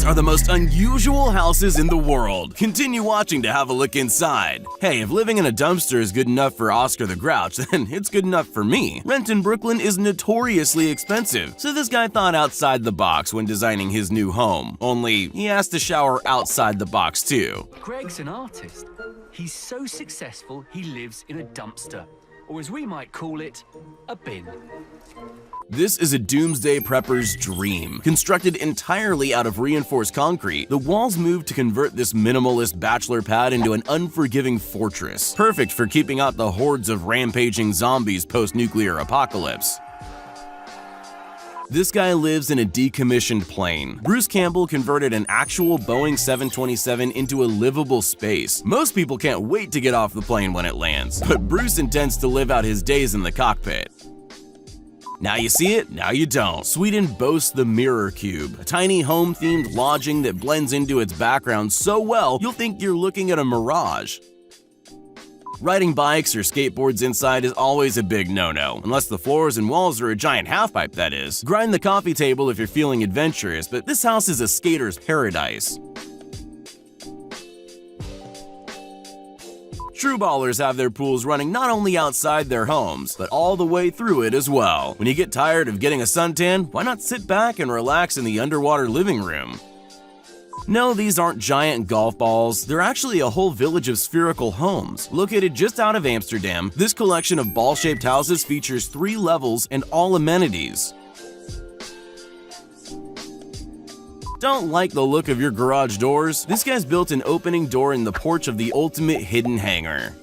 are the most unusual houses in the world. Continue watching to have a look inside. Hey, if living in a dumpster is good enough for Oscar the Grouch, then it's good enough for me. Rent in Brooklyn is notoriously expensive, so this guy thought outside the box when designing his new home. Only, he has to shower outside the box too. Greg's an artist. He's so successful he lives in a dumpster, or as we might call it, a bin. This is a doomsday prepper's dream. Constructed entirely out of reinforced concrete, the walls moved to convert this minimalist bachelor pad into an unforgiving fortress, perfect for keeping out the hordes of rampaging zombies post-nuclear apocalypse. This guy lives in a decommissioned plane. Bruce Campbell converted an actual Boeing 727 into a livable space. Most people can't wait to get off the plane when it lands, but Bruce intends to live out his days in the cockpit. Now you see it, now you don't. Sweden boasts the Mirror Cube, a tiny home-themed lodging that blends into its background so well you'll think you're looking at a mirage. Riding bikes or skateboards inside is always a big no-no, unless the floors and walls are a giant half-pipe, that is. Grind the coffee table if you're feeling adventurous, but this house is a skater's paradise. True ballers have their pools running not only outside their homes, but all the way through it as well. When you get tired of getting a suntan, why not sit back and relax in the underwater living room? No, these aren't giant golf balls, they're actually a whole village of spherical homes. Located just out of Amsterdam, this collection of ball-shaped houses features 3 levels and all amenities. Don't like the look of your garage doors? This guy's built an opening door in the porch of the ultimate hidden hangar.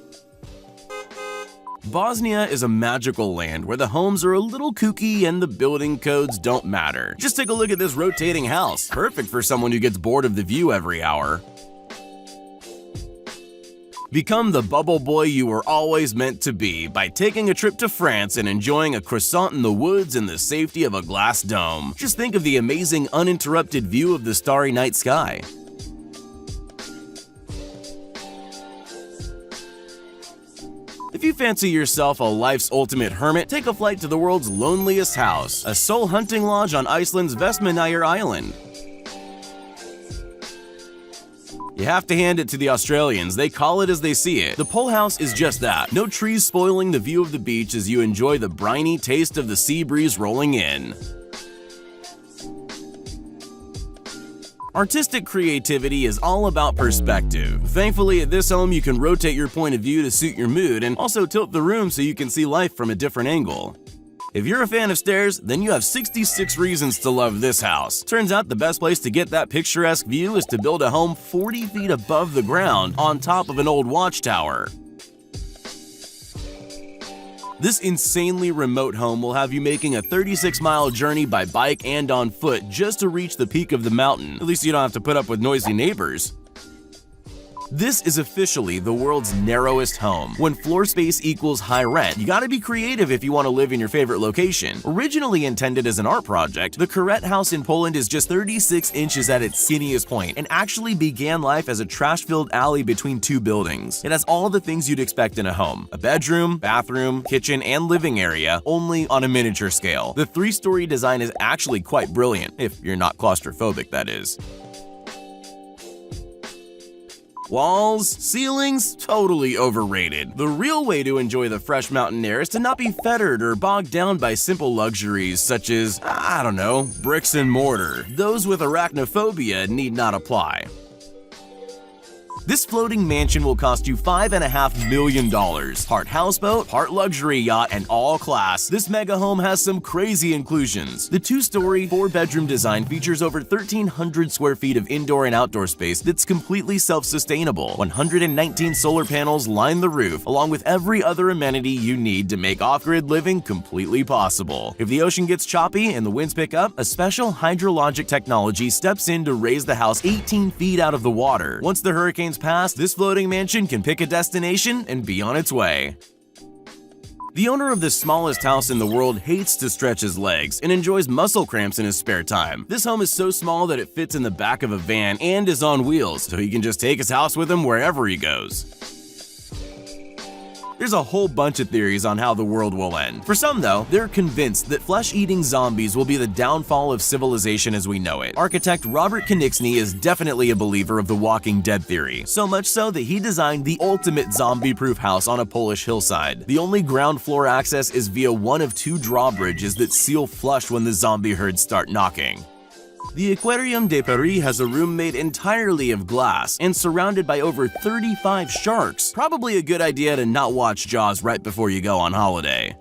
Bosnia is a magical land where the homes are a little kooky and the building codes don't matter. Just take a look at this rotating house, perfect for someone who gets bored of the view every hour. Become the bubble boy you were always meant to be by taking a trip to France and enjoying a croissant in the woods in the safety of a glass dome. Just think of the amazing uninterrupted view of the starry night sky. If you fancy yourself a life's ultimate hermit, take a flight to the world's loneliest house, a soul hunting lodge on Iceland's Vestmannaeyjar Island. You have to hand it to the Australians, they call it as they see it. The pole house is just that. No trees spoiling the view of the beach as you enjoy the briny taste of the sea breeze rolling in. Artistic creativity is all about perspective. Thankfully, at this home you can rotate your point of view to suit your mood and also tilt the room so you can see life from a different angle. If you're a fan of stairs, then you have 66 reasons to love this house. Turns out the best place to get that picturesque view is to build a home 40 feet above the ground on top of an old watchtower. This insanely remote home will have you making a 36-mile journey by bike and on foot just to reach the peak of the mountain. At least you don't have to put up with noisy neighbors. This is officially the world's narrowest home. When floor space equals high rent, you gotta be creative if you want to live in your favorite location. Originally intended as an art project, the Karet house in Poland is just 36 inches at its skinniest point and actually began life as a trash-filled alley between 2 buildings. It has all the things you'd expect in a home: a bedroom, bathroom, kitchen, and living area, only on a miniature scale. The 3-story design is actually quite brilliant, if you're not claustrophobic, that is. Walls, ceilings, totally overrated. The real way to enjoy the fresh mountain air is to not be fettered or bogged down by simple luxuries such as, I don't know, bricks and mortar. Those with arachnophobia need not apply. This floating mansion will cost you $5.5 million. Part houseboat, part luxury yacht, and all class, this mega home has some crazy inclusions. The 2-story, 4-bedroom design features over 1,300 square feet of indoor and outdoor space that's completely self-sustainable. 119 solar panels line the roof, along with every other amenity you need to make off-grid living completely possible. If the ocean gets choppy and the winds pick up, a special hydrologic technology steps in to raise the house 18 feet out of the water. Once the hurricanes pass, this floating mansion can pick a destination and be on its way. The owner of the smallest house in the world hates to stretch his legs and enjoys muscle cramps in his spare time. This home is so small that it fits in the back of a van and is on wheels, so he can just take his house with him wherever he goes. There's a whole bunch of theories on how the world will end. For some, though, they're convinced that flesh-eating zombies will be the downfall of civilization as we know it. Architect Robert Konixny is definitely a believer of the Walking Dead theory, so much so that he designed the ultimate zombie-proof house on a Polish hillside. The only ground floor access is via one of two drawbridges that seal flush when the zombie herds start knocking. The Aquarium de Paris has a room made entirely of glass and surrounded by over 35 sharks. Probably a good idea to not watch Jaws right before you go on holiday.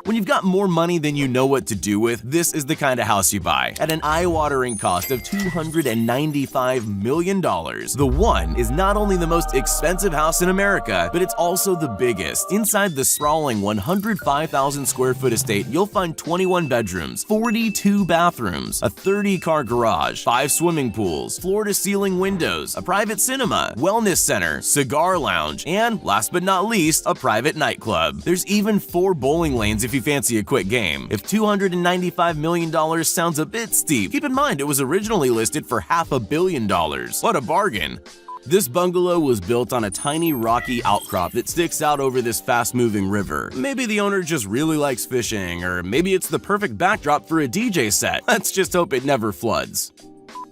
When you've got more money than you know what to do with, this is the kind of house you buy. At an eye-watering cost of $295 million, the One is not only the most expensive house in America, but it's also the biggest. Inside the sprawling 105,000 square foot estate, you'll find 21 bedrooms, 42 bathrooms, a 30-car garage, 5 swimming pools, floor-to-ceiling windows, a private cinema, wellness center, cigar lounge, and, last but not least, a private nightclub. There's even 4 bowling lanes if you fancy a quick game. If $295 million sounds a bit steep, keep in mind it was originally listed for $500 million. What a bargain! This bungalow was built on a tiny rocky outcrop that sticks out over this fast-moving river. Maybe the owner just really likes fishing, or maybe it's the perfect backdrop for a DJ set. Let's just hope it never floods.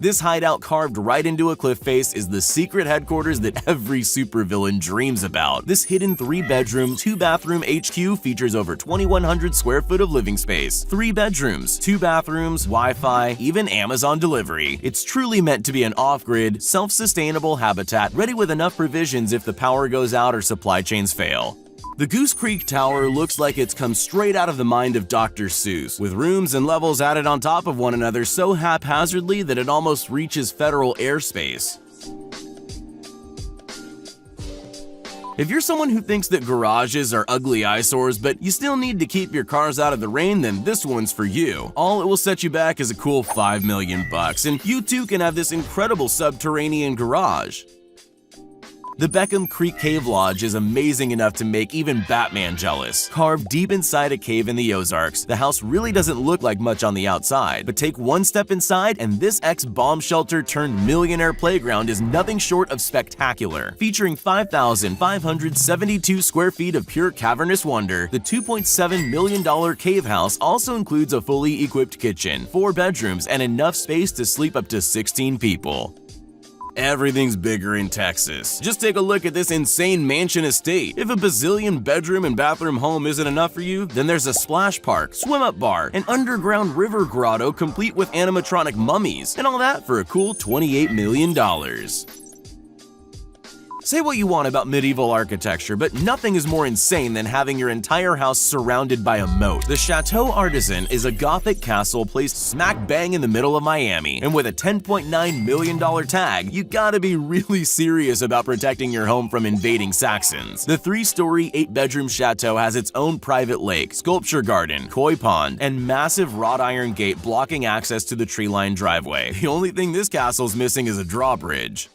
This hideout carved right into a cliff face is the secret headquarters that every supervillain dreams about. This hidden 3-bedroom, 2-bathroom HQ features over 2,100 square foot of living space, 3 bedrooms, 2 bathrooms, Wi-Fi, even Amazon delivery. It's truly meant to be an off-grid, self-sustainable habitat ready with enough provisions if the power goes out or supply chains fail. The Goose Creek Tower looks like it's come straight out of the mind of Dr. Seuss, with rooms and levels added on top of one another so haphazardly that it almost reaches federal airspace. If you're someone who thinks that garages are ugly eyesores but you still need to keep your cars out of the rain, then this one's for you. All it will set you back is a cool $5 million, and you too can have this incredible subterranean garage. The Beckham Creek Cave Lodge is amazing enough to make even Batman jealous. Carved deep inside a cave in the Ozarks, the house really doesn't look like much on the outside, but take one step inside and this ex-bomb shelter turned millionaire playground is nothing short of spectacular. Featuring 5,572 square feet of pure cavernous wonder, the $2.7 million cave house also includes a fully equipped kitchen, 4 bedrooms, and enough space to sleep up to 16 people. Everything's bigger in Texas. Just take a look at this insane mansion estate. If a bazillion bedroom and bathroom home isn't enough for you, then there's a splash park, swim-up bar, an underground river grotto complete with animatronic mummies, and all that for a cool $28 million. Say what you want about medieval architecture, but nothing is more insane than having your entire house surrounded by a moat. The Chateau Artisan is a Gothic castle placed smack bang in the middle of Miami, and with a $10.9 million tag, you gotta be really serious about protecting your home from invading Saxons. The 3-story, 8-bedroom chateau has its own private lake, sculpture garden, koi pond, and massive wrought iron gate blocking access to the tree-lined driveway. The only thing this castle's missing is a drawbridge.